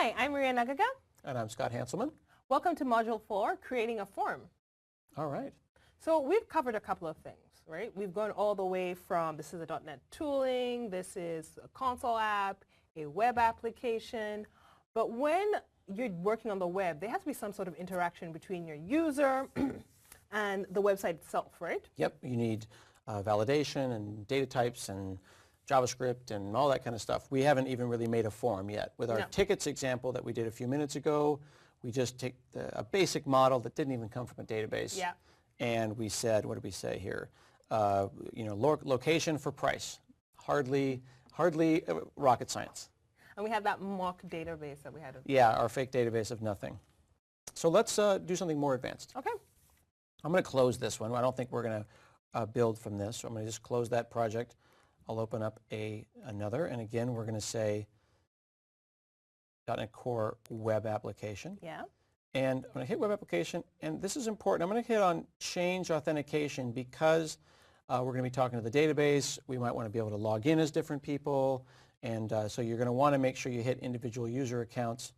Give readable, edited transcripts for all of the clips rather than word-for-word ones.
Hi, I'm Maria Naggaga. And I'm Scott Hanselman. Welcome to Module 4, Creating a Form. All right. So we've covered a couple of things, right? We've gone all the way from this is a .NET tooling, this is a console app, a web application. But when you're working on the web, there has to be some sort of interaction between your user and the website itself, right? Yep, you need validation and data types and JavaScript and all that kind of stuff. We haven't even really made a form yet. With our tickets example that we did a few minutes ago, we just take a basic model that didn't even come from a database. Yeah. And we said, what did we say here? Location for price. Hardly rocket science. And we had that mock database that we had. Yeah, our fake database of nothing. So let's do something more advanced. Okay. I'm going to close this one. I don't think we're going to build from this. So I'm going to just close that project. I'll open up another. And again, we're going to say .NET Core Web Application. Yeah. And I'm going to hit Web Application. And this is important. I'm going to hit on Change Authentication because we're going to be talking to the database. We might want to be able to log in as different people. And so you're going to want to make sure you hit individual user accounts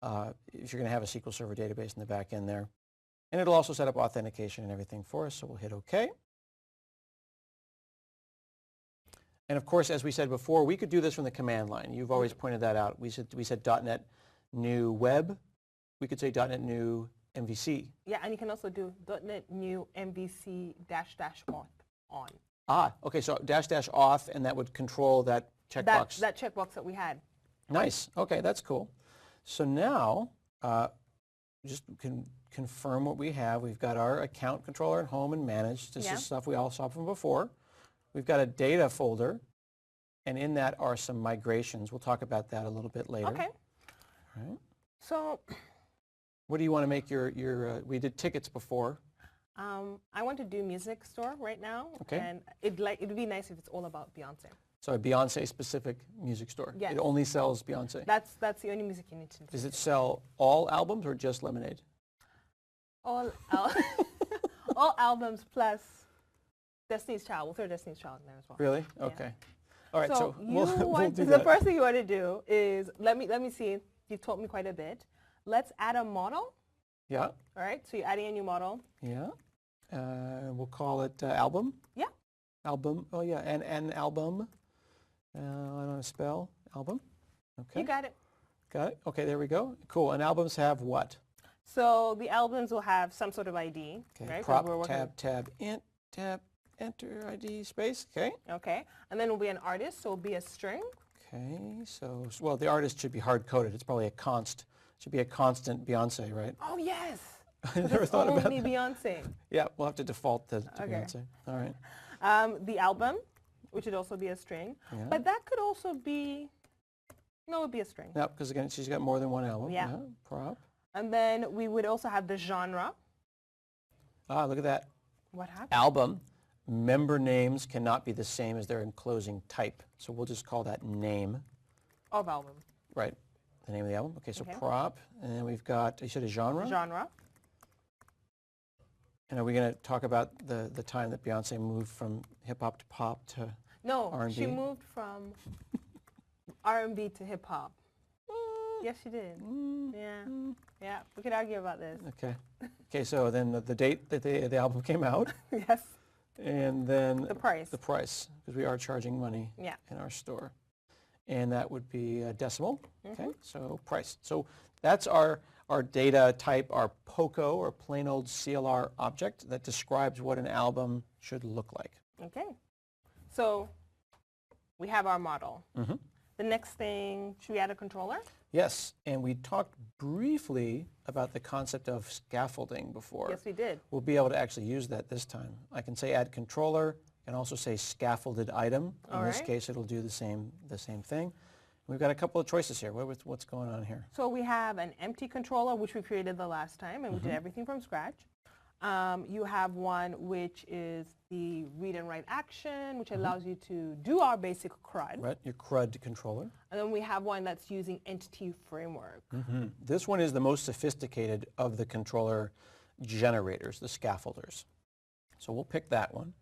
if you're going to have a SQL Server database in the back end there. And it'll also set up authentication and everything for us. So we'll hit OK. And of course, as we said before, we could do this from the command line. You've always pointed that out. We said .NET new web. We could say .NET new MVC. Yeah, and you can also do .NET new MVC --auth on. Ah, okay, so --auth, and that would control that checkbox. That checkbox that we had. Nice. Okay, that's cool. So now, just confirm what we have. We've got our account controller at home and manage. This is stuff we all saw from before. We've got a data folder, and in that are some migrations. We'll talk about that a little bit later. Okay. All right. So, what do you want to make your we did tickets before. I want to do music store right now. Okay. And it'd be nice if it's all about Beyonce. So a Beyonce-specific music store. Yes. It only sells Beyonce. That's the only music you need to do. Does it sell all albums or just Lemonade? All all albums plus Destiny's Child. We'll throw Destiny's Child in there as well. Really? Okay. All right. So we'll do that. The first thing you want to do is let me see. You've taught me quite a bit. Let's add a model. Yeah. All right. So you're adding a new model. Yeah. We'll call it album. Yeah. Album. Oh yeah. And an album. I don't know how to spell album. Okay. You got it. Got it. Okay. There we go. Cool. And albums have what? So the albums will have some sort of ID. Okay. Right? Prop, tab, int, tab, enter ID space. Okay. Okay. And then it will be an artist, so it'll be a string. Okay. So, well, the artist should be hard-coded. It's probably a const. It should be a constant Beyonce, right? Oh, yes. I never thought about that. Only Beyonce. Yeah, we'll have to default to Beyonce. All right. The album, which would also be a string. Yeah. But that could also be, no, it would be a string. Yeah, because again, she's got more than one album. Yeah. Prop. And then we would also have the genre. Ah, look at that. What happened? Album. Member names cannot be the same as their enclosing type. So we'll just call that name. Of album. Right. The name of the album. Okay, so prop. And then we've got, you said a genre? Genre. And are we going to talk about the time that Beyonce moved from hip-hop to pop to R&B? She moved from R&B to hip-hop. Yes, she did. Yeah, we could argue about this. Okay. Okay, so then the date that the album came out. Yes. And then the price. The price, because we are charging money in our store. And that would be a decimal. Okay, so price. So that's our data type, our POCO, or plain old CLR object that describes what an album should look like. Okay. So we have our model. The next thing, should we add a controller? Yes, and we talked briefly about the concept of scaffolding before. Yes, we did. We'll be able to actually use that this time. I can say add controller, and also say scaffolded item. In this case, it'll do the same thing. We've got a couple of choices here. What's going on here? So we have an empty controller, which we created the last time, and we did everything from scratch. You have one which is the read and write action, which allows you to do our basic CRUD. Right, your CRUD controller. And then we have one that's using entity framework. This one is the most sophisticated of the controller generators, the scaffolders. So we'll pick that one.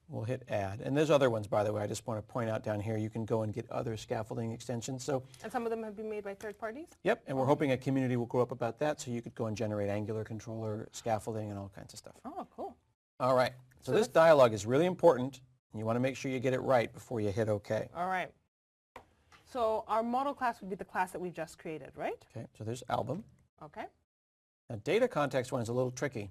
We'll hit add. And there's other ones, by the way. I just want to point out down here, you can go and get other scaffolding extensions. So, And some of them have been made by third parties? yep, and we're hoping a community will grow up about that, so you could go and generate Angular controller, scaffolding, and all kinds of stuff. Oh, cool. All right, so this dialog is really important, and you want to make sure you get it right before you hit OK. All right. So our model class would be the class that we just created, right? Okay, so there's album. Okay. Now, data context one is a little tricky.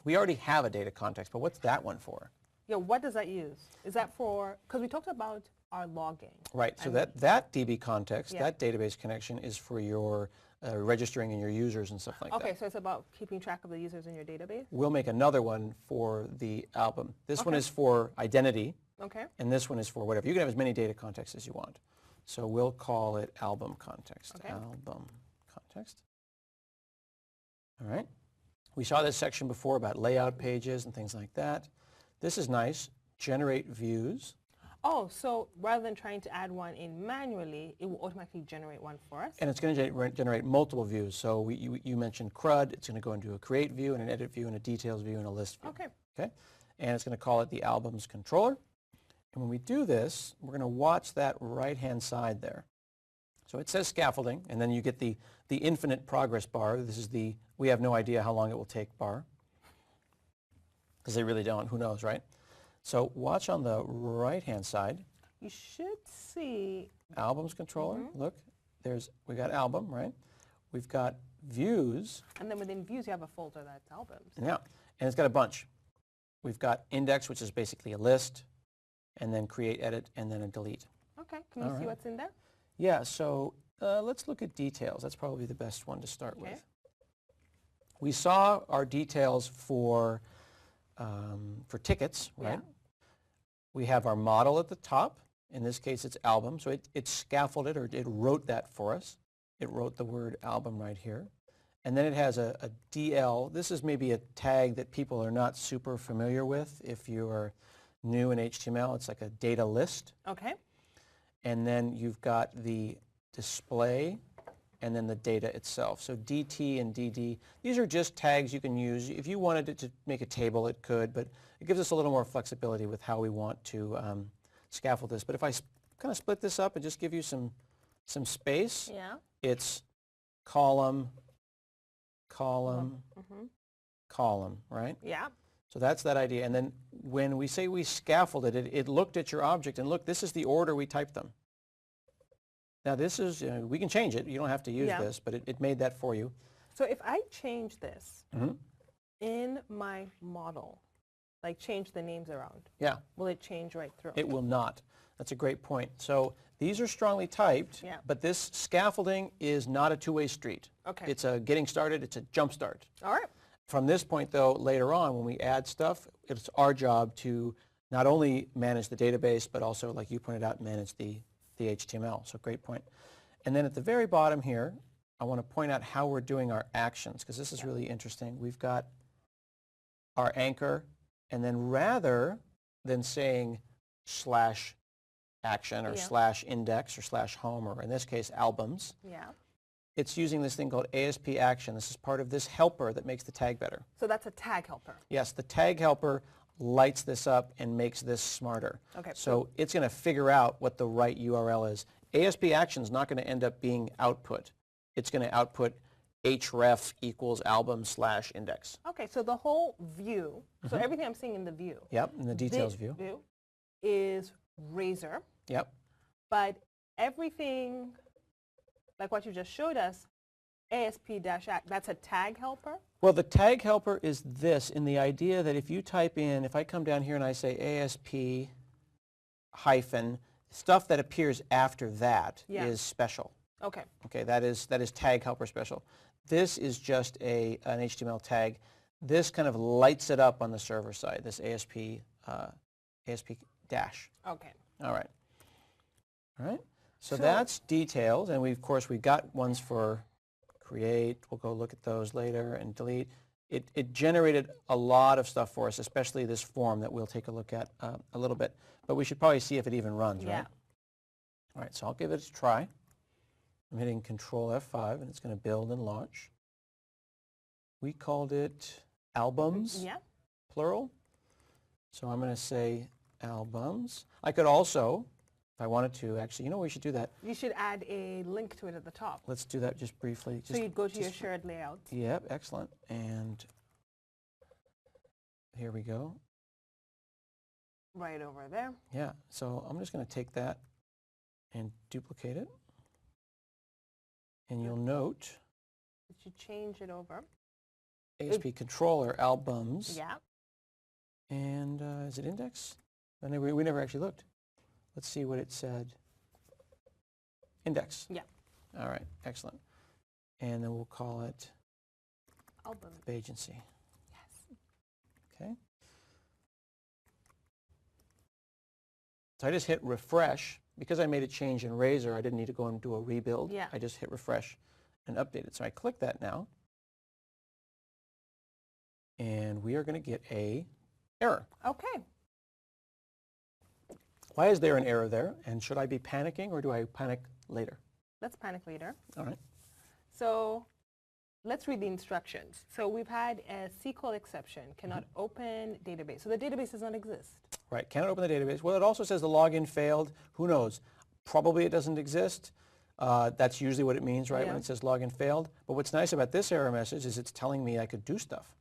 We already have a data context, but what's that one for? Yeah, what does that use? Is that for, because we talked about our logging. Right, so that DB context, that database connection is for your registering and your users and stuff like that. Okay, so it's about keeping track of the users in your database? We'll make another one for the album. This one is for identity, Okay. and this one is for whatever. You can have as many data contexts as you want. So we'll call it album context. Okay. Album context. All right. We saw this section before about layout pages and things like that. This is nice. Generate views. Oh, so rather than trying to add one in manually, it will automatically generate one for us? And it's going to generate multiple views. So you mentioned CRUD. It's going to go into a create view and an edit view and a details view and a list view. Okay. Okay. And it's going to call it the albums controller. And when we do this, we're going to watch that right-hand side there. So it says scaffolding, and then you get the infinite progress bar. This is the we have no idea how long it will take bar. Because they really don't. Who knows, right? So watch on the right-hand side. You should see... Albums controller. Look, we got album, right? We've got views. And then within views, you have a folder that's albums. Yeah, and it's got a bunch. We've got index, which is basically a list, and then create, edit, and then a delete. Okay, can you see what's in there? Yeah, so let's look at details. That's probably the best one to start with. We saw our details for tickets, right? Yeah. We have our model at the top. In this case, it's album. So it scaffolded, or it wrote that for us. It wrote the word album right here. And then it has a DL. This is maybe a tag that people are not super familiar with. If you're new in HTML, it's like a data list. Okay. And then you've got the display and then the data itself. So DT and DD, these are just tags you can use. If you wanted it to make a table, it could, but it gives us a little more flexibility with how we want to scaffold this. But if I kind of split this up and just give you some space, it's column, column, column, right? Yeah. So that's that idea. And then when we say we scaffolded it, it looked at your object and look, this is the order we typed them. Now this is, we can change it. You don't have to use this, but it made that for you. So if I change this in my model, like change the names around, will it change right through? It will not. That's a great point. So these are strongly typed, but this scaffolding is not a two-way street. Okay. It's a getting started. It's a jump start. All right. From this point, though, later on, when we add stuff, it's our job to not only manage the database, but also, like you pointed out, manage the HTML. So great point. And then at the very bottom here, I want to point out how we're doing our actions, because this is really interesting. We've got our anchor, and then rather than saying slash action or slash index or slash home, or in this case, albums, it's using this thing called ASP action. This is part of this helper that makes the tag better. So that's a tag helper. Yes, the tag helper lights this up and makes this smarter. Okay. So it's going to figure out what the right URL is. ASP action is not going to end up being output. It's going to output href equals album slash index. Okay, so the whole view, so everything I'm seeing in the view. Yep, in the details view. Is Razor. Yep. But everything, like what you just showed us, ASP-act, that's a tag helper? Well, the tag helper is this, in the idea that if you type in, if I come down here and I say ASP hyphen, stuff that appears after that is special. Okay. Okay, that is tag helper special. This is just an HTML tag. This kind of lights it up on the server side, this ASP dash. Okay. All right. All right. So that's details, and of course we've got ones for create. We'll go look at those later, and delete. It generated a lot of stuff for us, especially this form that we'll take a look at a little bit. But we should probably see if it even runs, right? All right, so I'll give it a try. I'm hitting Control F5, and it's going to build and launch. We called it albums, plural. So I'm going to say albums. I could also, if I wanted to, actually, we should do that. You should add a link to it at the top. Let's do that just briefly. So you'd go to your shared layout. Yep, excellent. And here we go. Right over there. Yeah, so I'm just going to take that and duplicate it. And you'll note that you change it over. ASP controller albums. Yeah. And is it index? We never actually looked. Let's see what it said. Index. Yeah. All right, excellent. And then we'll call it album agency. Yes. Okay. So I just hit refresh. Because I made a change in Razor, I didn't need to go and do a rebuild. Yeah. I just hit refresh and update it. So I click that now. And we are going to get a error. Okay. Why is there an error there? And should I be panicking or do I panic later? Let's panic later. All right. So let's read the instructions. So we've had a SQL exception, cannot open database. So the database does not exist. Right, cannot open the database. Well, it also says the login failed. Who knows? Probably it doesn't exist. That's usually what it means, right, when it says login failed. But what's nice about this error message is it's telling me I could do stuff.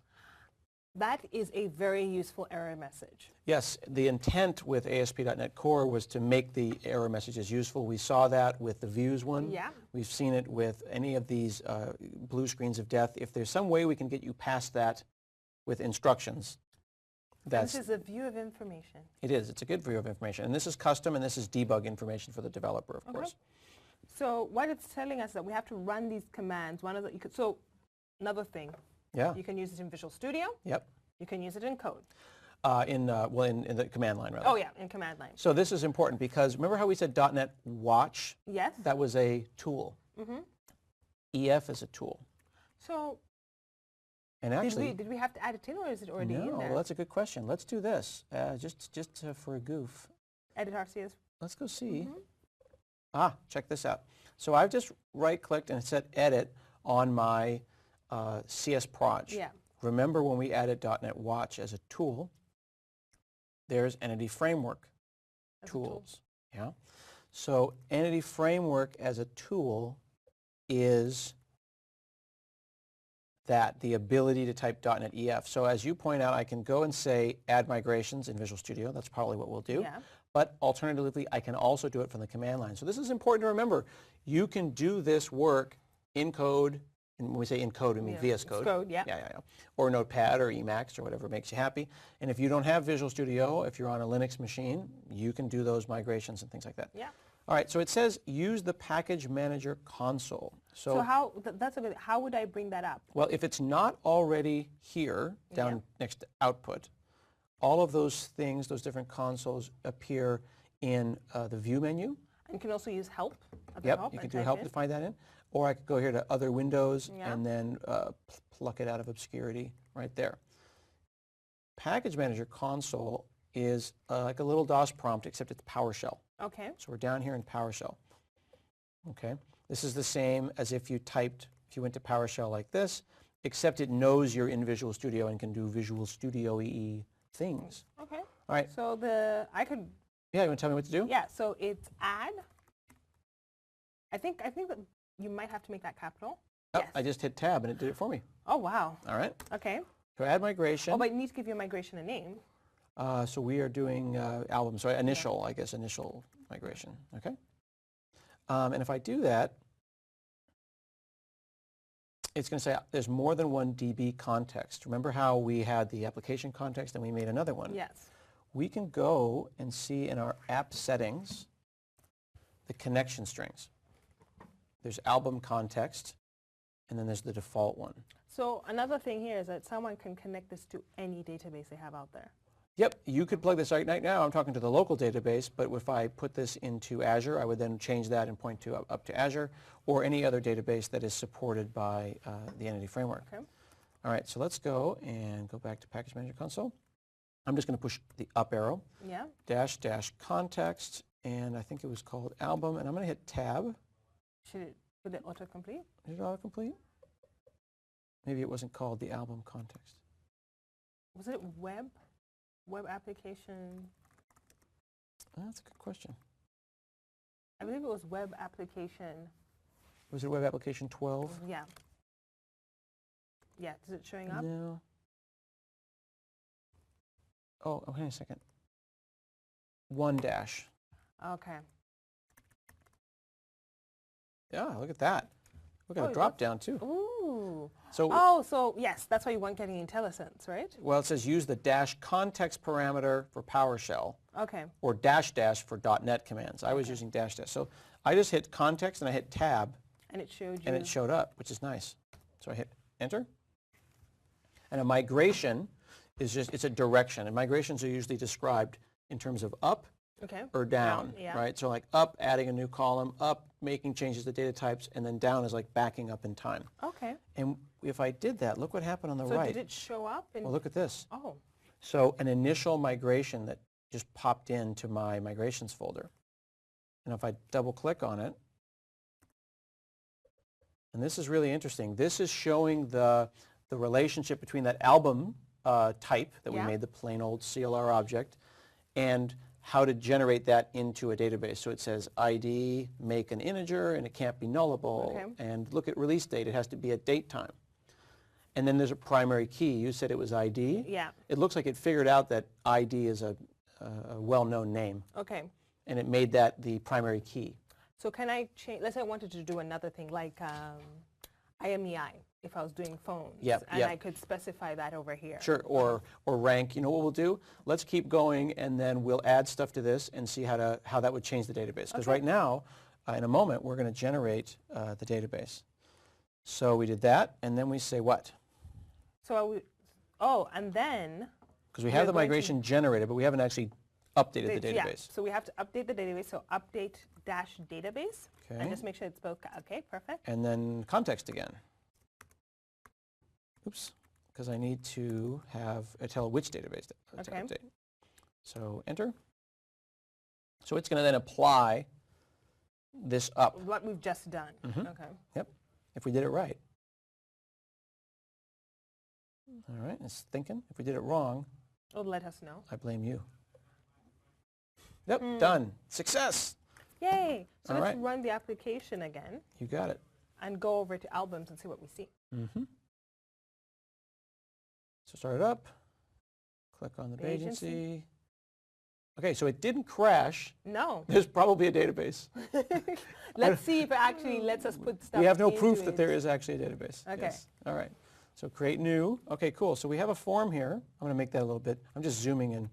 That is a very useful error message. Yes, the intent with ASP.NET Core was to make the error messages useful. We saw that with the views one. Yeah. We've seen it with any of these blue screens of death. If there's some way we can get you past that with instructions, this is a view of information. It is. It's a good view of information. And this is custom, and this is debug information for the developer, of course. So what it's telling us that we have to run these commands. So another thing. Yeah. You can use it in Visual Studio. Yep. You can use it in code. In the command line, rather. Oh, yeah, in command line. So this is important because remember how we said .NET Watch? Yes. That was a tool. EF is a tool. So and actually, did we have to add it in, or is it already in there? No, well, that's a good question. Let's do this, just for a goof. Edit RCS. Let's go see. Check this out. So I've just right-clicked and said Edit on my CS Proj. Yeah. Remember when we added .NET Watch as a tool, there's Entity Framework tools. Yeah. So Entity Framework as a tool is the ability to type .NET EF. So as you point out, I can go and say add migrations in Visual Studio. That's probably what we'll do. Yeah. But alternatively, I can also do it from the command line. So this is important to remember. You can do this work in code. And when we say in code, we mean VS Code. Code, yeah. Or Notepad or Emacs or whatever makes you happy. And if you don't have Visual Studio, if you're on a Linux machine, you can do those migrations and things like that. Yeah. All right, so it says use the Package Manager console. So how would I bring that up? Well, if it's not already here, down next to output, all of those things, those different consoles appear in the view menu. And you can also use help at the top. You can do help to find that in. Or I could go here to other windows and then pluck it out of obscurity right there. Package Manager console is like a little DOS prompt, except it's PowerShell. Okay. So we're down here in PowerShell. Okay. This is the same as if you went to PowerShell like this, except it knows you're in Visual Studio and can do Visual Studio-y things. Okay. All right. So Yeah, you want to tell me what to do? Yeah, so it's add. I think that you might have to make that capital. Oh, Yes. I just hit tab and it did it for me. Oh, wow. All right. Okay. So add migration. Oh, but you need to give your migration a name. So we are doing album, so initial migration, okay? And if I do that, it's going to say there's more than one DB context. Remember how we had the application context and we made another one? Yes. We can go and see in our app settings the connection strings. There's album context, and then there's the default one. So another thing here is that someone can connect this to any database they have out there. Yep, you could plug this right now. I'm talking to the local database, but if I put this into Azure, I would then change that and point to up to Azure or any other database that is supported by the Entity Framework. Okay. All right, so let's go and go back to Package Manager Console. I'm just going to push the up arrow, Yeah. -- context, and I think it was called album, and I'm going to hit tab. Would it autocomplete? Did it autocomplete? Maybe it wasn't called the album context. Was it web application? That's a good question. I believe it was web application. Was it web application 12? Yeah. Yeah, is it showing up? No. Oh, hang on a second. 1 dash. Okay. Yeah, look at that. Look at Oh, a drop down too. Ooh. So, so yes, that's why you weren't getting IntelliSense, right? well, it says use the dash context parameter for PowerShell Okay. or dash dash for .NET commands. I was using dash dash. So I just hit context and I hit tab And it showed you. and it showed up, which is nice. So I hit enter. And a migration is just, it's a direction. And migrations are usually described in terms of up Okay. or down, Yeah. right? So like up, adding a new column, up, making changes to data types, and then down is like backing up in time. Okay. And if I did that, look what happened on the So right. did it show up? Well, look at this. Oh. So an initial migration that just popped into my migrations folder. And if I double click on it, and this is really interesting, this is showing the relationship between that album type that we Yeah. made, the plain old CLR object, and how to generate that into a database. So it says ID, make an integer, and it can't be nullable. Okay. And look at release date, it has to be at date time. And then there's a primary key. You said it was ID. Yeah. It looks like it figured out that ID is a well-known name, Okay. and it made that the primary key. So can I change, let's say I wanted to do another thing like IMEI, if I was doing phones. Yep, And yep. I could specify that over here. Sure, or rank. You know what we'll do? Let's keep going, and then we'll add stuff to this and see how that would change the database. Because Okay. right now, in a moment, we're going to generate the database. So we did that, and then we say what? So and then. Because we have the We're going to- migration generated, but we haven't actually updated the Yeah, database. so we have to update the database. So update dash database. Okay. And just make sure it's spelled, okay, perfect. And then context again. Oops, because I need to tell which database to Okay. update. So enter. So it's going to then apply this up. What we've just done. Mhm. Okay. Yep, if we did it right. All right, it's thinking. If we did it wrong, It'll let us know. I blame you. Yep, done. Success. Yay. So All let's right. run the application again You got it. and go over to albums and see what we see. Mm-hmm. So start it up. Click on the The agency. agency. Okay, so it didn't crash. No. There's probably a database. Let's see if it actually lets us put stuff We have no into proof that it. there is actually a database. Okay. Yes. All right. So create new. Okay, cool. So we have a form here. I'm going to make that a little bit. I'm just zooming in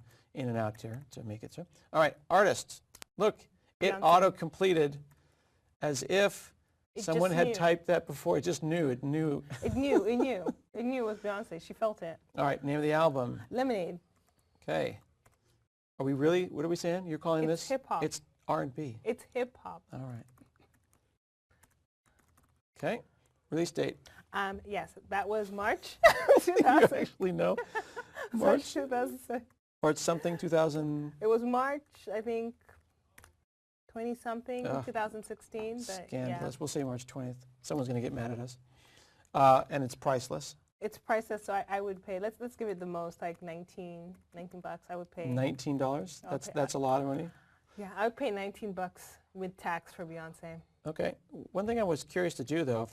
and out here to make it so. All right, artists. Look, it Beyonce. auto-completed as if It someone just had knew. typed that before. It just knew. It knew. It knew. It knew. It knew it was Beyonce. She felt it. All right, name of the album. Lemonade. Okay. Are we really, what are we saying? You're calling It's this? hip-hop. It's R&B. It's hip hop. All right. Okay. Release date. Yes, that was March You 2000. actually know. March March, 2006. March something, 2000. It was March, I think, 20-something, Ugh. 2016. But Scandalous. We'll say March 20th. Someone's going to get mad at us. And it's priceless. it's priceless, so I would pay. Let's give it the most, like 19 bucks. I would pay. $19. Okay, That's a lot of money. Yeah, I would pay 19 bucks with tax for Beyonce. Okay. One thing I was curious to do though,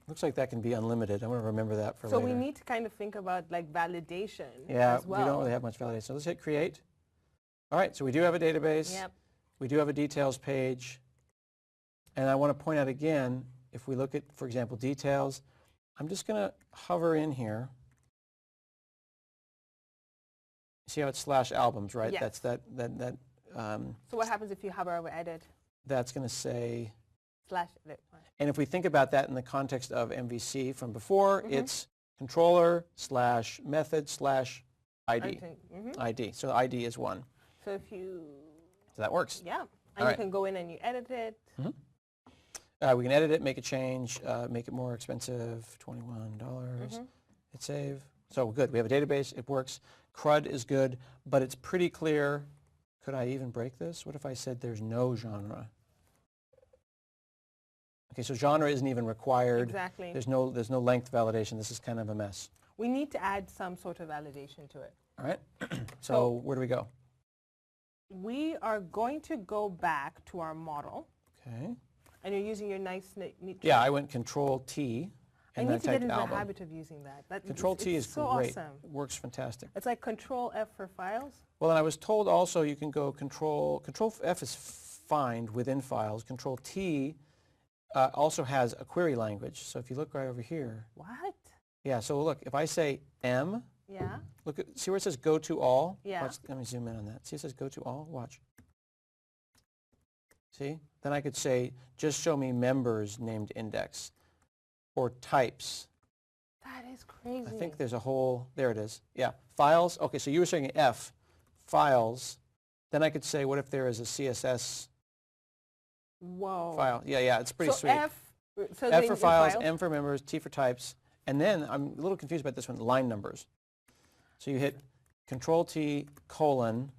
looks like that can be unlimited. I want to remember that for So later. we need to kind of think about like validation Yeah, as well. we don't really have much validation. So let's hit create. All right, so we do have a database. Yep. We do have a details page. And I want to point out again, if we look at, for example, details, I'm just going to hover in here. See how it's /albums, right? Yes. That's So what happens if you hover over edit that's going to say, /edit? and if we think about that in the context of MVC from before, Mm-hmm. it's controller / method / ID. Mm-hmm. ID. So ID is 1. So if you, So that works. yeah, and All you right. can go in and you edit it. We can edit it, make a change, make it more expensive, $21. Hit save. So good. We have a database. It works. CRUD is good, but it's pretty clear. Could I even break this? What if I said there's no genre? Okay, so genre isn't even required. Exactly. There's no length validation. This is kind of a mess. We need to add some sort of validation to it. All right. So where do we go? we are going to go back to our model. Okay. And you're using your nice, neat Yeah, I went Control T I and need then to get typed into the album. habit of using that. Control T is so great. awesome. It works fantastic. It's like Control F for files. Well, and I was told also you can go Control F is find within files. Control T also has a query language. So if you look right over here. What? Yeah, so look, if I say M, Yeah. look at, see where it says go to all? Yeah. Watch, let me zoom in on that. See it says go to all? Watch. See? Then I could say just show me members named index or types. That is crazy. I think there's a whole, there it is. Yeah, files. Okay, so you were saying F, files. Then I could say what if there is a CSS Whoa. file? Yeah, it's pretty so sweet. So F for files, M for members, T for types. And then I'm a little confused about this one, line numbers. So you hit Control T, colon,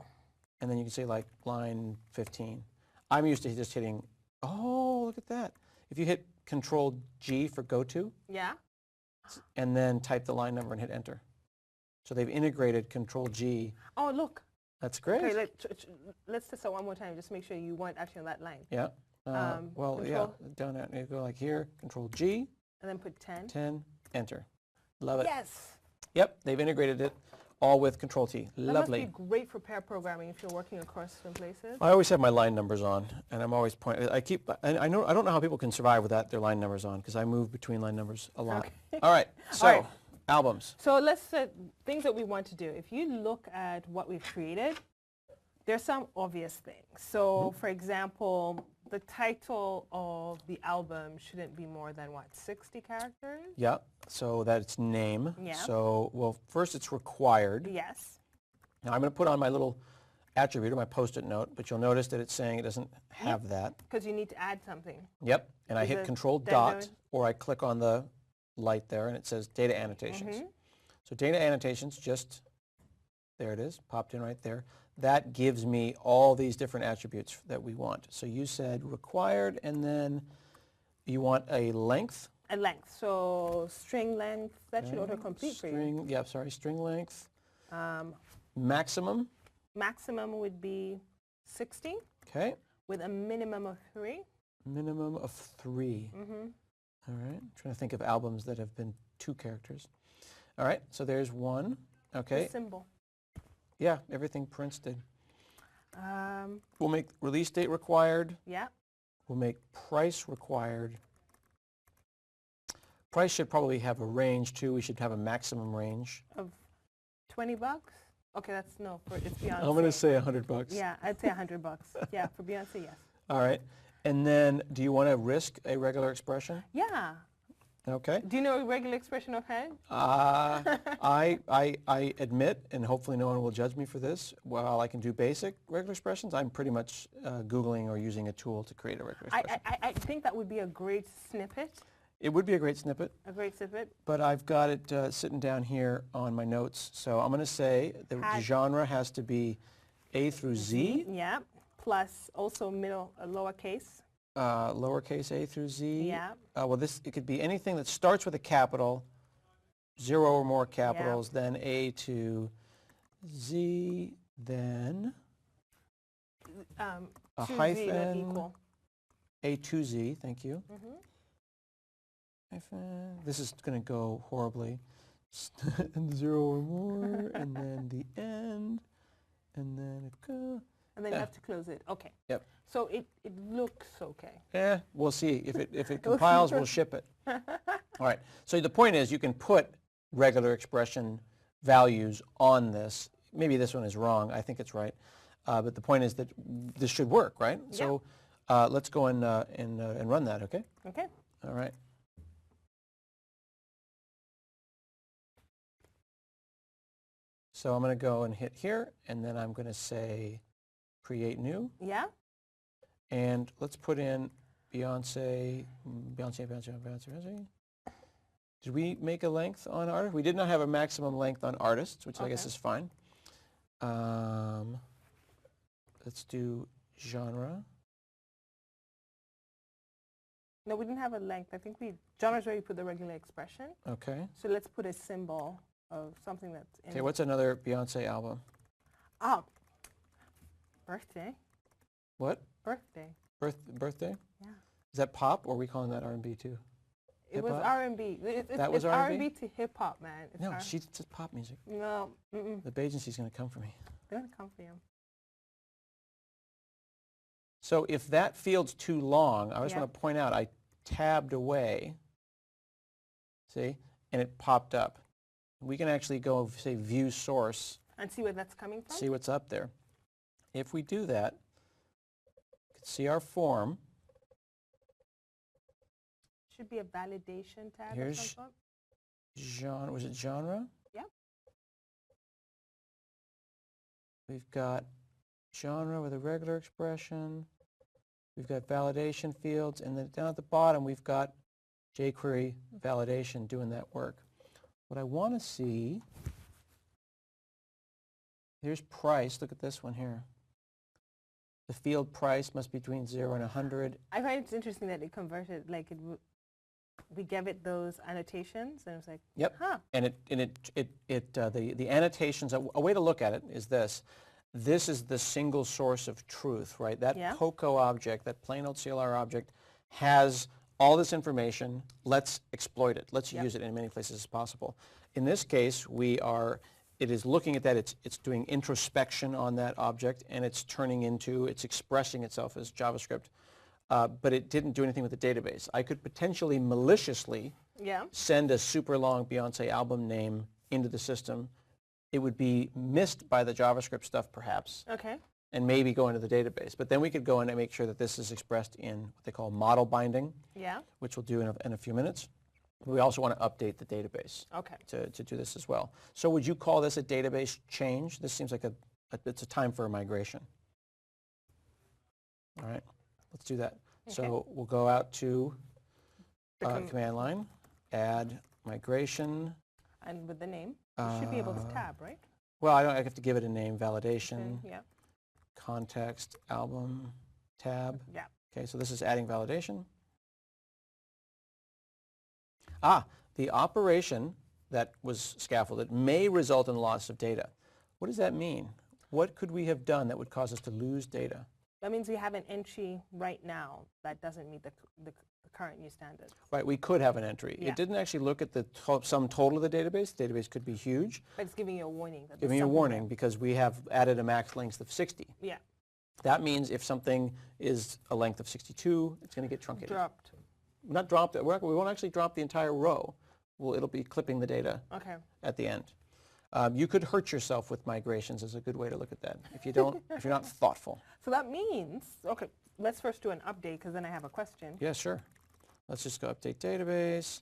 and then you can say like line 15. I'm used to just hitting, oh, look at that. If you hit Control G for go to, Yeah. and then type the line number and hit enter. So they've integrated Control G. Oh, look. That's great. Okay, let's test it one more time. Just make sure you weren't actually on that line. Yeah. Well, yeah, control. down there, you go like here, Control G, And then put 10. 10, enter. Love it. Yes. Yep, they've integrated it all with Control T. That Lovely. must be great for pair programming if you're working across different places. I always have my line numbers on, and I'm always pointing. I don't know how people can survive without their line numbers on, because I move between line numbers a lot. Okay. All right, so All right. albums. So let's things that we want to do. If you look at what we've created, there's some obvious things. So for example, the title of the album shouldn't be more than what, 60 characters? Yeah, so that's name. Yeah. So, well, first it's required. Yes. Now I'm going to put on my little attribute or my post-it note, but you'll notice that it's saying it doesn't have that. Because you need to add something. Yep, and I Is hit it Control dot, or I click on the light there, and it says data annotations. So data annotations, just, there it is, popped in right there. That gives me all these different attributes that we want. So you said required, and then you want a length. A length. So string length, that should autocomplete for you. Yeah, sorry, string length. Maximum. Maximum would be 60 Okay. with a minimum of 3. Minimum of 3. All right, I'm trying to think of albums that have been 2 characters. All right, so there's one. Okay. The symbol. Yeah, everything Prince did. Um, We'll make release date required. yeah. We'll make price required. Price should probably have a range too. We should have a maximum range. Of $20? Okay, that's no, for it's Beyonce. I'm going to say $100. Yeah, I'd say $100. Yeah, for Beyonce, yes. All right. And then do you want to risk a regular expression? Yeah. Okay. Do you know a regular expression offhand? I admit, and hopefully no one will judge me for this, while I can do basic regular expressions, I'm pretty much Googling or using a tool to create a regular expression. I think that would be a great snippet. It would be a great snippet. A great snippet. But I've got it sitting down here on my notes. So I'm going to say the genre has to be A through Z. Yeah. Plus also lowercase. Lowercase a through Z. Yeah. Well, it could be anything that starts with a capital, 0 or more capitals, then A to Z, then a 2Z hyphen, equal. A to Z, thank you. Hyphen, this is going to go horribly. 0 or more, and then the end, and then it goes. And then you have to close it. Okay. Yep. So it looks okay. Yeah, we'll see. If it compiles, we'll ship it. All right. So the point is you can put regular expression values on this. Maybe this one is wrong. I think it's right. But the point is that this should work, right? Yeah. So let's go and run that, okay? Okay. All right. So I'm going to go and hit here, and then I'm going to say create new. Yeah. And let's put in Beyonce. Did we make a length on artist? We did not have a maximum length on artists, which I guess is fine. Let's do genre. No, we didn't have a length. I think genre's where you put the regular expression. Okay. So let's put a symbol of something that's in. Okay, what's another Beyonce album? Oh, Birthday. What? Birthday. Birthday? Yeah. Is that pop, or are we calling that R&B too? It was Hip-hop? R&B. That was it's R&B? R&B to hip hop, man. It's No, she says pop music. No. The agency's going to come for me. They're gonna come for you. So if that field's too long, I just Yeah. want to point out I tabbed away, see, and it popped up. We can actually go, say, view source, And see where that's coming from. see what's up there. If we do that, you can see our form. Should be a validation tab. Here's of some sort. genre. Was it genre? Yeah. We've got genre with a regular expression. We've got validation fields, and then down at the bottom we've got jQuery validation doing that work. What I want to see, here's price. Look at this one here. The field price must be between 0 and 100. I find it's interesting that it converted, like we gave it those annotations, and it was like, Yep. huh. And the annotations, a way to look at it is this. This is the single source of truth, right? That Yeah. POCO object, that plain old CLR object, has all this information. Let's exploit it. Let's use it in as many places as possible. In this case, it is looking at that. It's doing introspection on that object, and it's expressing itself as JavaScript. But it didn't do anything with the database. I could potentially maliciously send a super long Beyonce album name into the system. It would be missed by the JavaScript stuff perhaps, Okay. and maybe go into the database. But then we could go in and make sure that this is expressed in what they call model binding, Yeah. which we'll do in a few minutes. We also want to update the database Okay. to do this as well. So would you call this a database change? This seems like it's a time for a migration. All right, let's do that. Okay. So we'll go out to The command line, add migration. And with the name, you should be able to tab, right? Well, I have to give it a name, validation, Okay. Yeah. context, album, tab. Yeah. Okay, so this is adding validation. The operation that was scaffolded may result in loss of data. What does that mean? What could we have done that would cause us to lose data? That means we have an entry right now that doesn't meet the current new standards. Right, we could have an entry. Yeah. It didn't actually look at the sum total of the database. The database could be huge. But it's giving you a warning. That Giving you a there's something warning there. because we have added a max length of 60. Yeah. That means if something is a length of 62, it's going to get truncated. Dropped. Not dropped. We won't actually drop the entire row. It'll be clipping the data Okay. at the end. You could hurt yourself with migrations is a good way to look at that if you don't, if you're not thoughtful. So that means, okay, let's first do an update because then I have a question. Yeah, sure. Let's just go update database,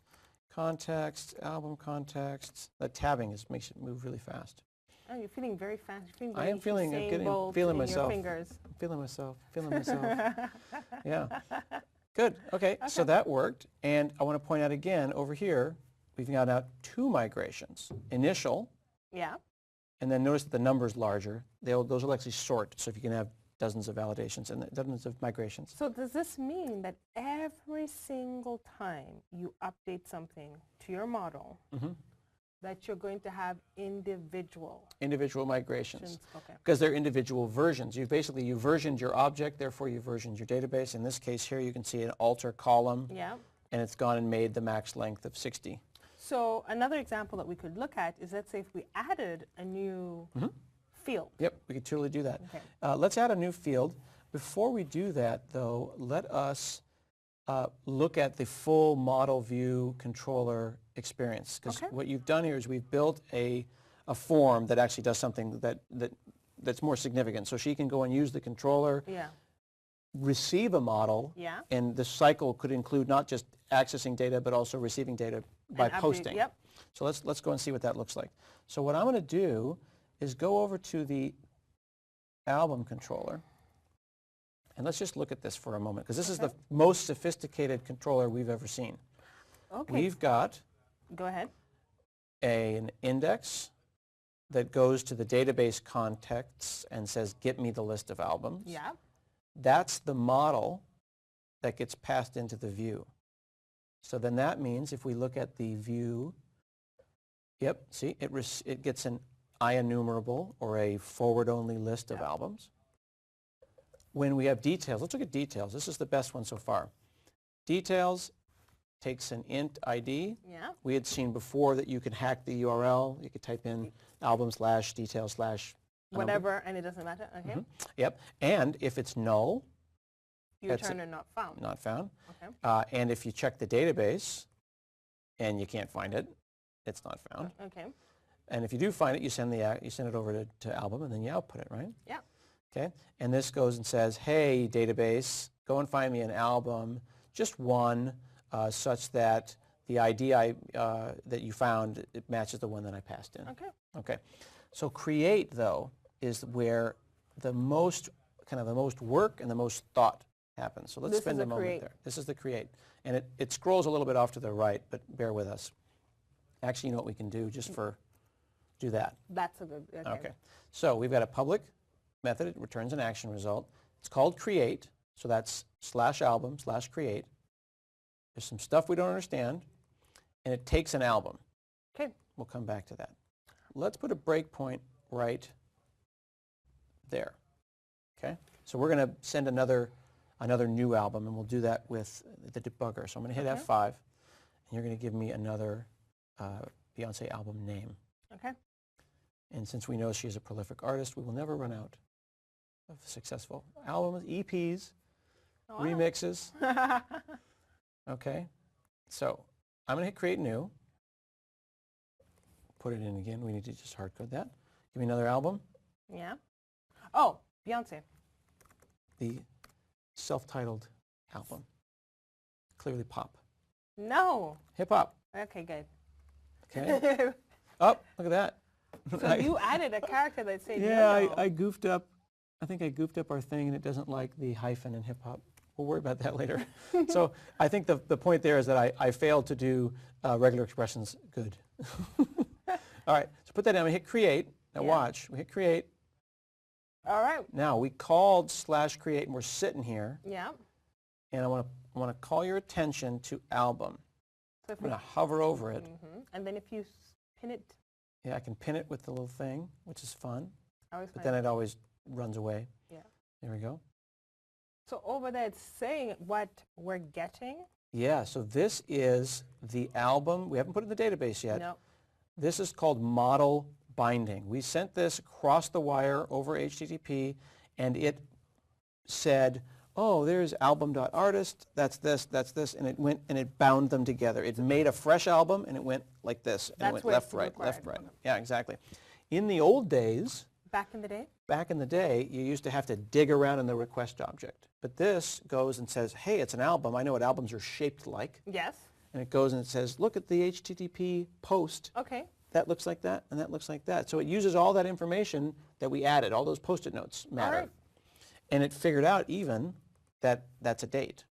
context, album context. That tabbing makes it move really fast. Oh, you're feeling very fast. You're feeling I very am feeling, Usain Bolt feeling in myself. Your fingers. I'm feeling myself, Yeah. Good. Okay, so that worked. And I want to point out again, over here, we've got out 2 migrations. Initial, Yeah. and then notice that the number's larger. Those will actually sort, so if you can have dozens of validations and dozens of migrations. So does this mean that every single time you update something to your model, that you're going to have individual Migrations. Okay. Because they're individual versions. You versioned your object, therefore you versioned your database. In this case here, you can see an alter column, Yeah. and it's gone and made the max length of 60. So another example that we could look at is, let's say if we added a new field. Yep, we could totally do that. Okay. Let's add a new field. Before we do that, though, let us look at the full model view controller experience. Because what you've done here is we've built a form that actually does something that's more significant. So she can go and use the controller, Yeah. receive a model, Yeah. and the cycle could include not just accessing data, but also receiving data by And update- posting. Yep. So let's go and see what that looks like. So what I'm going to do is go over to the album controller, and let's just look at this for a moment, because this is the most sophisticated controller we've ever seen. Okay. We've got Go ahead. an index that goes to the database contexts and says, get me the list of albums. Yeah. That's the model that gets passed into the view. So then that means if we look at the view, see, it gets an IEnumerable or a forward-only list of albums. when we have details, let's look at details. This is the best one so far. Details takes an int ID. Yeah. We had seen before that you could hack the URL. You could type in album/detail/ whatever, and it doesn't matter. Okay. Yep. And if it's null, You return a not found. Not found. Okay. And if you check the database and you can't find it, it's not found. Okay. And if you do find it, you send it over to album, and then you output it, right? Yeah. Okay. And this goes and says, hey, database, go and find me an album, just one, such that the ID that you found, it matches the one that I passed in. Okay. Okay. So create, though, is where the most work and the most thought happens. So let's spend a moment there. This is the create. And it scrolls a little bit off to the right, but bear with us. Actually, you know what we can do just for, do that. That's a good, Okay. So we've got a public method. It returns an action result. It's called create. So that's /album/create. There's some stuff we don't understand, and it takes an album. Okay. We'll come back to that. Let's put a breakpoint right there. Okay. So we're going to send another new album, and we'll do that with the debugger. So I'm going to hit F5, and you're going to give me another Beyonce album name. Okay. And since we know she is a prolific artist, we will never run out of successful albums, EPs, remixes. Okay. So I'm going to hit create new. Put it in again. We need to just hard code that. Give me another album. Yeah. Oh, Beyonce. The self-titled album. Clearly pop. No. Hip hop. Okay, good. Okay. Oh, look at that. So you added a character that said yeah, no. I goofed up. I think I goofed up our thing, and it doesn't like the hyphen in hip hop. We'll worry about that later. So I think the point there is that I failed to do regular expressions good. All right, so put that down. We hit create. Now watch. We hit create. All right. Now we called /create, and we're sitting here. Yeah. And I want to call your attention to album. So if I'm going to hover over it. And then if you pin it. Yeah, I can pin it with the little thing, which is fun. But then it always runs away. Yeah. There we go. So over there it's saying what we're getting. Yeah, so this is the album. We haven't put it in the database yet. No. This is called model binding. We sent this across the wire over HTTP, and it said, oh, there's album.artist, that's this, and it went and it bound them together. It made a fresh album, and it went like this, and it went left, right, left, right. Yeah, exactly. In the old days, back in the day, you used to have to dig around in the request object. But this goes and says, hey, it's an album. I know what albums are shaped like. Yes. And it goes and it says, look at the HTTP post. Okay. That looks like that, and that looks like that. So it uses all that information that we added. All those Post-it notes matter. Right. And it figured out even that that's a date,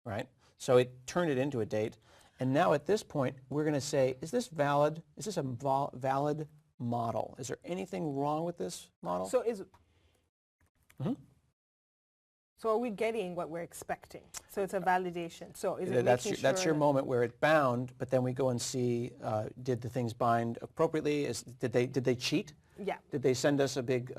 right? So it turned it into a date. And now at this point, we're going to say, is this valid? Is this a valid model? Is there anything wrong with this model? So So are we getting what we're expecting? So it's a validation. So is it making sure that's your moment where it bound, but then we go and see, did the things bind appropriately? Did they cheat? Yeah. Did they send us a big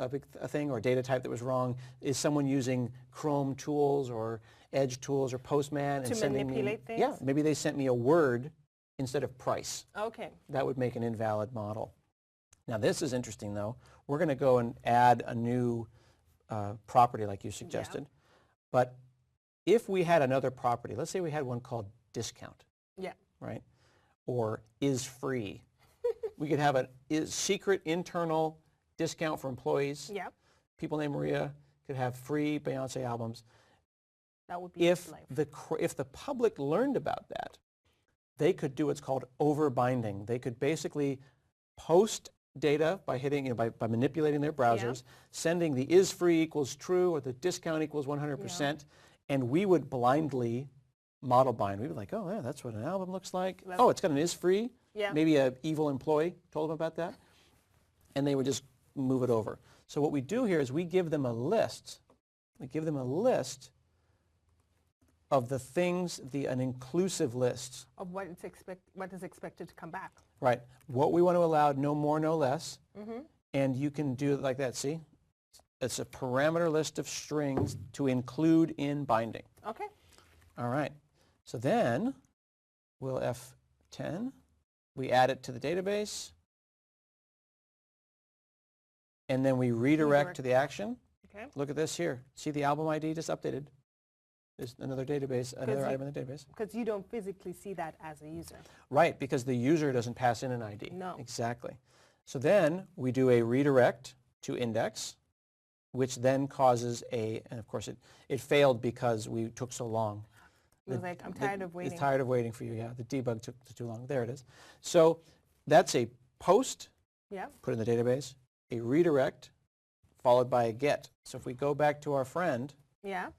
thing or a data type that was wrong? Is someone using Chrome tools or Edge tools or Postman to manipulate things? Yeah, maybe they sent me a word instead of price. Okay. That would make an invalid model. Now this is interesting though. We're going to go and add a new property like you suggested. Yeah. But if we had another property, let's say we had one called discount. Yeah. Right? Or is free. We could have a secret internal discount for employees. Yeah. People named Maria could have free Beyonce albums. That would be if the public learned about that, they could do what's called overbinding. They could basically post data by hitting, by manipulating their browsers, sending the is free equals true or the discount equals 100%, and we would blindly model bind. We'd be like, oh yeah, that's what an album looks like. Oh, it's got an is free. Yeah. Maybe an evil employee told them about that, and they would just move it over. So what we do here is we give them a list. We give them a list of the things, an inclusive list. Of what is expected to come back. Right. What we want to allow, no more, no less. And you can do it like that, see? It's a parameter list of strings to include in binding. Okay. All right. So then we'll F10. We add it to the database. And then we redirect to the action. Okay. Look at this here. See the album ID just updated. There's another database, another item in the database. Because you don't physically see that as a user. Right, because the user doesn't pass in an ID. No. Exactly. So then we do a redirect to index, which then causes and of course it failed because we took so long. It was like, I'm tired of waiting. It's tired of waiting for you, yeah. The debug took too long. There it is. So that's a post, Yeah. put in the database, a redirect, followed by a get. So if we go back to our friend, Yeah.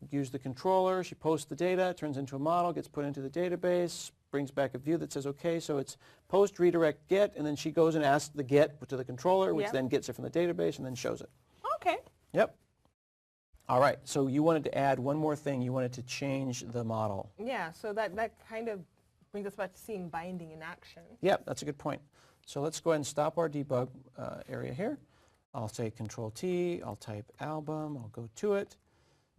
use the controller, she posts the data, it turns into a model, gets put into the database, brings back a view that says, okay, so it's post, redirect, get, and then she goes and asks the get to the controller, which Yep. then gets it from the database and then shows it. Okay. Yep. All right, so you wanted to add one more thing. You wanted to change the model. Yeah, so that kind of brings us back to seeing binding in action. Yep, that's a good point. So let's go ahead and stop our debug area here. I'll say Control-T, I'll type album, I'll go to it.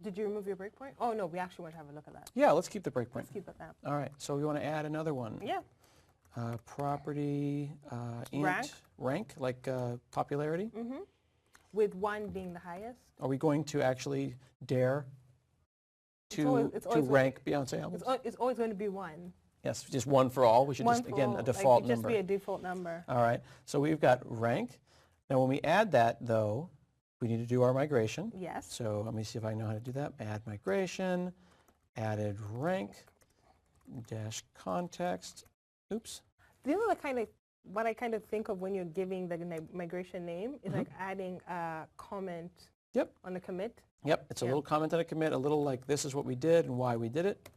Did you remove your breakpoint? Oh, no, we actually want to have a look at that. Yeah, let's keep the breakpoint. Let's keep it that. All right, so we want to add another one. Yeah. Property, int, rank, like popularity. Mm-hmm. With 1 being the highest. Are we going to actually dare to always rank Beyonce albums? It's always going to be 1. Yes, just one for all. We should One just, for again, all. a default like, it number. just be a default number. All right, so we've got rank. Now when we add that, though, we need to do our migration. Yes. So let me see if I know how to do that. Add migration, added rank, dash context. Oops. You know what I kind of think of when you're giving the migration name is like adding a comment on the commit. Yep, it's a little comment on a commit, a little like this is what we did and why we did it.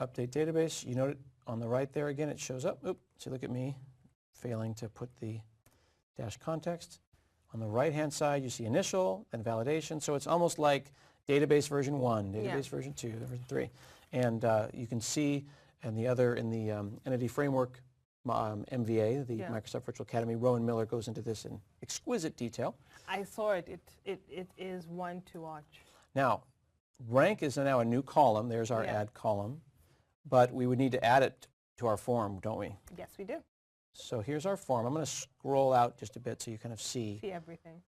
Update database, you note it on the right there again, it shows up. Oops, see, look at me failing to put the dash context. On the right-hand side, you see initial and validation. So it's almost like database version 1, database version 2, version 3. And you can see in the Entity Framework MVA, the Microsoft Virtual Academy, Rowan Miller goes into this in exquisite detail. I saw it. It is one to watch. Now, rank is now a new column. There's our add column. But we would need to add it to our form, don't we? Yes, we do. So here's our form. I'm going to scroll out just a bit so you kind of see. See everything.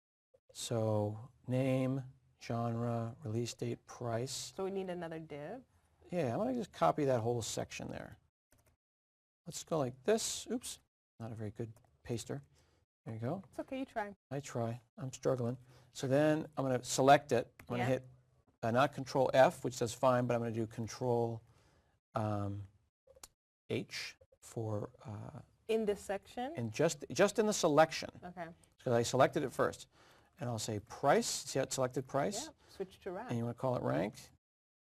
So name, genre, release date, price. So we need another div. Yeah, I'm going to just copy that whole section there. Let's go like this. Oops, not a very good paster. There you go. It's okay, you try. I try. I'm struggling. So then I'm going to select it. I'm going to hit not Control F, which does fine, but I'm going to do Control H for in this section? And just in the selection. Okay. Because I selected it first. And I'll say price. See how it selected price? Yeah, switch to rank. And you want to call it rank.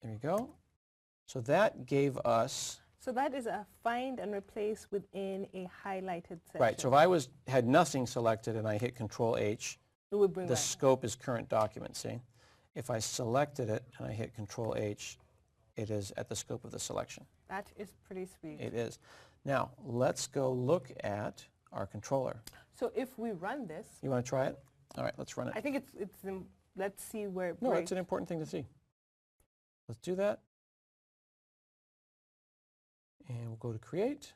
There you go. So that gave us... So that is a find and replace within a highlighted section. Right. So if I had nothing selected and I hit Control H, it would bring the scope is current document, see? If I selected it and I hit Control H, it is at the scope of the selection. That is pretty sweet. It is. Now, let's go look at our controller. So if we run this... You want to try it? All right, let's run it. I think let's see where it No, breaks. it's an important thing to see. Let's do that. And we'll go to create.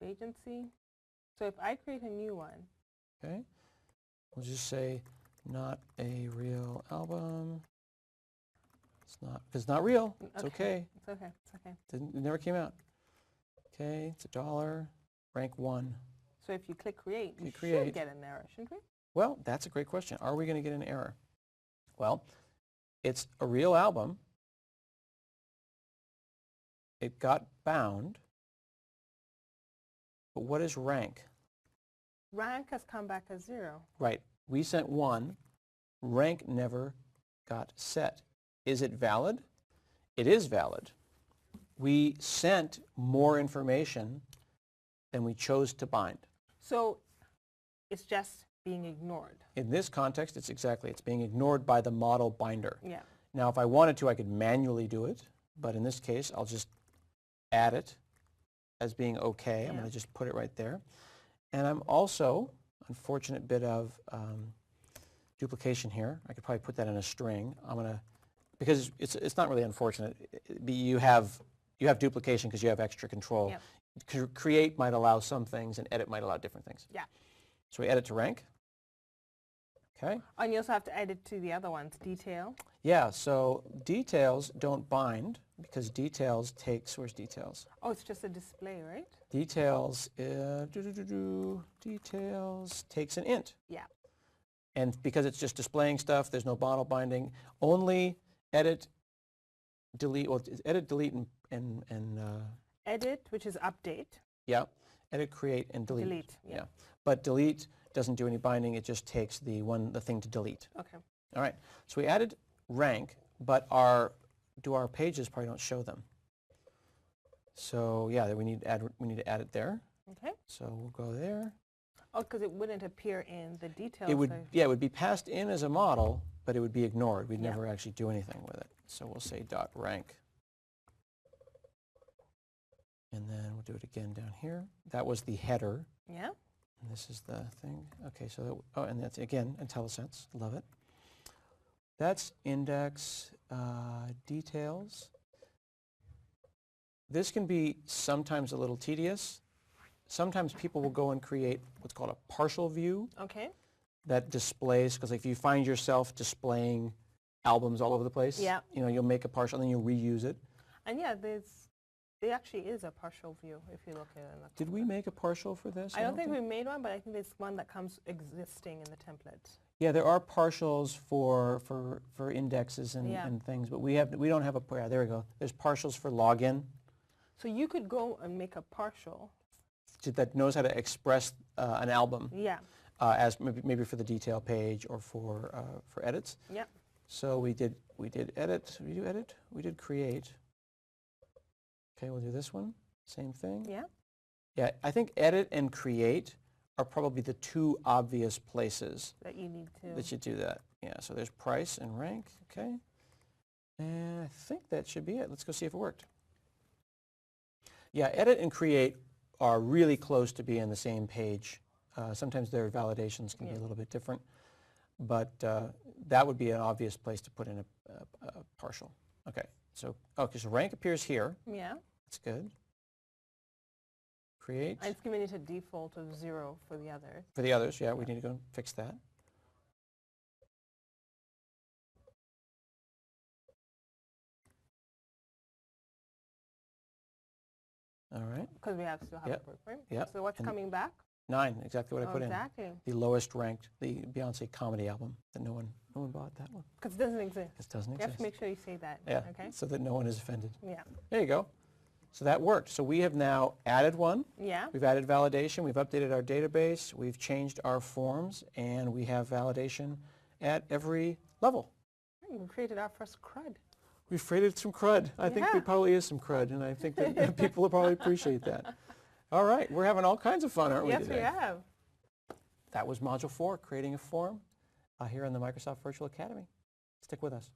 Agency. So if I create a new one. Okay. We'll just say not a real album. It's not, because it's not real. It's okay. It's okay. It's okay. It never came out. Okay, it's $1, rank 1. So if you click create, you should get an error, shouldn't we? Well, that's a great question. Are we going to get an error? Well, it's a real album. It got bound. But what is rank? Rank has come back as 0. Right. We sent 1. Rank never got set. Is it valid? It is valid. We sent more information than we chose to bind. So it's just being ignored. In this context, it's being ignored by the model binder. Yeah. Now, if I wanted to, I could manually do it. But in this case, I'll just add it as being okay. I'm going to just put it right there. And I'm also, unfortunate bit of duplication here. I could probably put that in a string. I'm going to, because it's not really unfortunate. You have duplication because you have extra control. Yep. Create might allow some things and edit might allow different things. Yeah. So we edit to rank. Okay. And you also have to edit to the other ones, detail. Yeah, so details don't bind because details takes, where's details? Oh, it's just a display, right? Details, details takes an int. Yeah. And because it's just displaying stuff, there's no model binding. Only edit, delete, well, it's edit, delete, and Edit, which is update. yeah, edit, create, and delete. Delete, yeah. But delete doesn't do any binding. It just takes the thing to delete. Okay. All right. So we added rank, but our pages probably don't show them. So yeah, we need to add it there. Okay. So we'll go there. Oh, because it wouldn't appear in the details. It would, yeah, it would be passed in as a model, but it would be ignored. We'd Yeah. never actually do anything with it. So we'll say dot rank. And then we'll do it again down here. That was the header. Yeah. And this is the thing. Okay, so, that, oh, and that's, again, IntelliSense. Love it. That's index details. This can be sometimes a little tedious. Sometimes people will go and create what's called a partial view Okay. that displays, because if you find yourself displaying albums all over the place, Yeah. you know, you'll make a partial and then you'll reuse it. And yeah, there actually is a partial view if you look at it. In the Did we make a partial for this? I don't think we made one, but I think there's one that comes existing in the template. Yeah, there are partials for indexes and, Yeah. and things, but we don't have a, yeah, there we go. There's partials for login So you could go and make a partial. that knows how to express an album Yeah. as maybe for the detail page or for edits. Yeah. So we did edit. Did we do edit? We did create. Okay, we'll do this one. Same thing. Yeah. Yeah, I think edit and create are probably the two obvious places That you need to. that you do that. Yeah, so there's price and rank, okay. And I think that should be it. Let's go see if it worked. Yeah, edit and create are really close to being the same page. Sometimes their validations can be a little bit different, but that would be an obvious place to put in a partial. Okay, so rank appears here. Yeah. That's good. Create. And it's giving it a default of 0 for the others. For the others, yeah, we need to go and fix that. All right. Because we still have Yep. a blueprint. Yep. So what's And coming back? 9, exactly what I put Exactly. in. The lowest ranked, the Beyonce comedy album that no one bought that one. Because it doesn't exist. It doesn't You exist. have to make sure you say that. Yeah, Okay. so that no one is offended. Yeah. There you go. So that worked. So we have now added one. Yeah. We've added validation. We've updated our database. We've changed our forms, and we have validation at every level. We created our first CRUD. We've created some crud. I think there Yeah. probably is some crud, and I think that people will probably appreciate that. All right, we're having all kinds of fun, aren't we Yes, today? we have. That was Module 4, creating a form here in the Microsoft Virtual Academy. Stick with us.